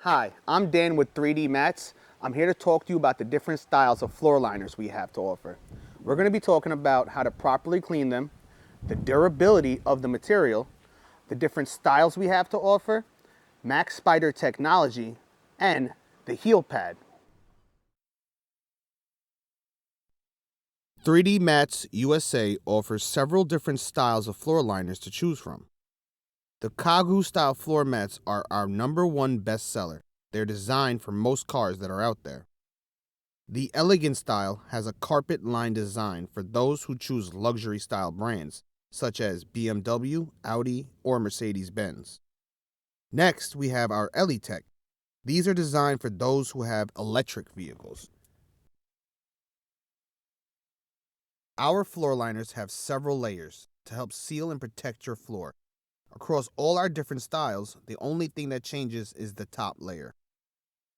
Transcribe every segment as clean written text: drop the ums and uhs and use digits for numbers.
Hi, I'm Dan with 3D Mats. I'm here to talk to you about the different styles of floor liners we have to offer. We're going to be talking about how to properly clean them, the durability of the material, the different styles we have to offer, Max Spider technology, and the heel pad. 3D Mats USA offers several different styles of floor liners to choose from. The Kagu style floor mats are our #1 bestseller. They're designed for most cars that are out there. The Elegant style has a carpet-lined design for those who choose luxury style brands, such as BMW, Audi, or Mercedes-Benz. Next, we have our Elitech. These are designed for those who have electric vehicles. Our floor liners have several layers to help seal and protect your floor. Across all our different styles, the only thing that changes is the top layer.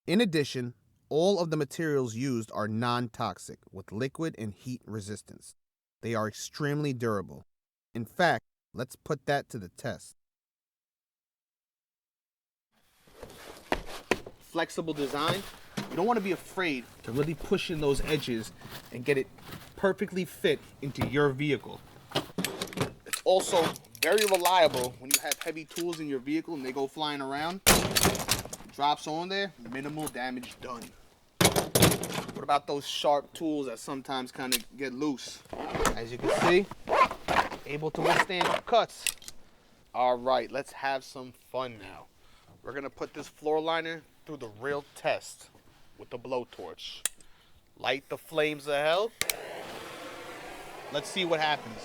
In addition, all of the materials used are non-toxic with liquid and heat resistance. They are extremely durable. In fact, let's put that to the test. Flexible design. You don't want to be afraid to really push in those edges and get it perfectly fit into your vehicle. It's also very reliable when you have heavy tools in your vehicle and they go flying around. Drops on there, minimal damage done. What about those sharp tools that sometimes kind of get loose? As you can see, able to withstand cuts. All right, let's have some fun now. We're gonna put this floor liner through the real test with the blowtorch. Light the flames of hell. Let's see what happens.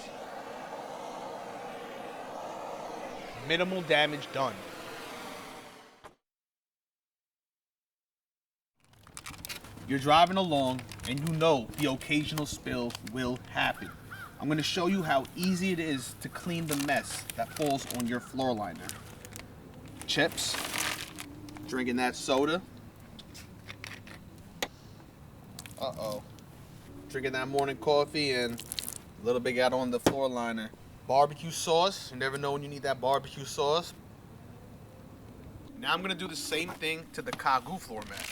Minimal damage done. You're driving along and you know the occasional spill will happen. I'm going to show you how easy it is to clean the mess that falls on your floor liner. Chips, drinking that soda. Drinking that morning coffee and a little bit got on the floor liner. Barbecue sauce, you never know when you need that barbecue sauce. Now I'm going to do the same thing to the Kagu floor mat.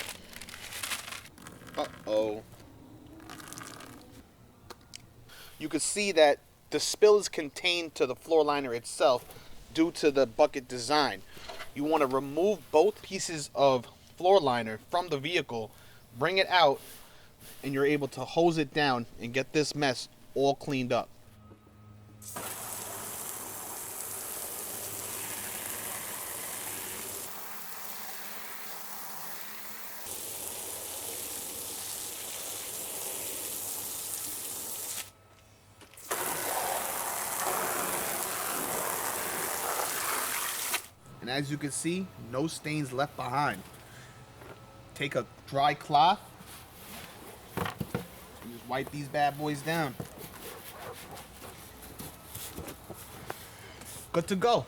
You can see that the spill is contained to the floor liner itself due to the bucket design. You want to remove both pieces of floor liner from the vehicle, bring it out, and you're able to hose it down and get this mess all cleaned up. And as you can see, no stains left behind. Take a dry cloth and just wipe these bad boys down. Good to go.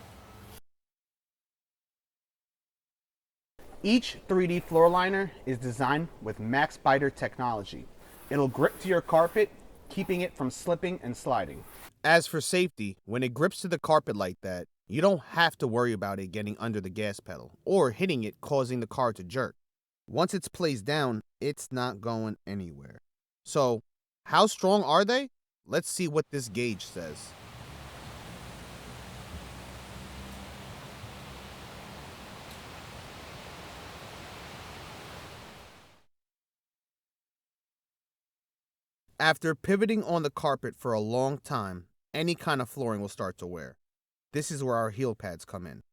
Each 3D floor liner is designed with Max Spider technology. It'll grip to your carpet, keeping it from slipping and sliding. As for safety, when it grips to the carpet like that, you don't have to worry about it getting under the gas pedal or hitting it causing the car to jerk. Once it's placed down, it's not going anywhere. So, how strong are they? Let's see what this gauge says. After pivoting on the carpet for a long time, any kind of flooring will start to wear. This is where our heel pads come in.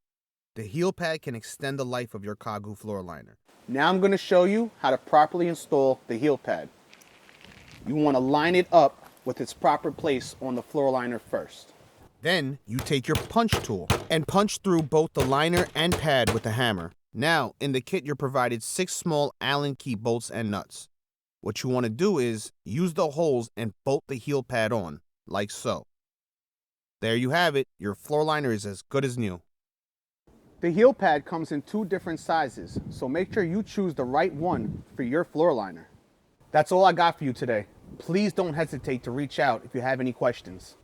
The heel pad can extend the life of your Kagu floor liner. Now I'm going to show you how to properly install the heel pad. You want to line it up with its proper place on the floor liner first. Then you take your punch tool and punch through both the liner and pad with a hammer. Now, in the kit, you're provided 6 small Allen key bolts and nuts. What you want to do is use the holes and bolt the heel pad on, like so. There you have it. Your floor liner is as good as new. The heel pad comes in 2 different sizes, so make sure you choose the right one for your floor liner. That's all I got for you today. Please don't hesitate to reach out if you have any questions.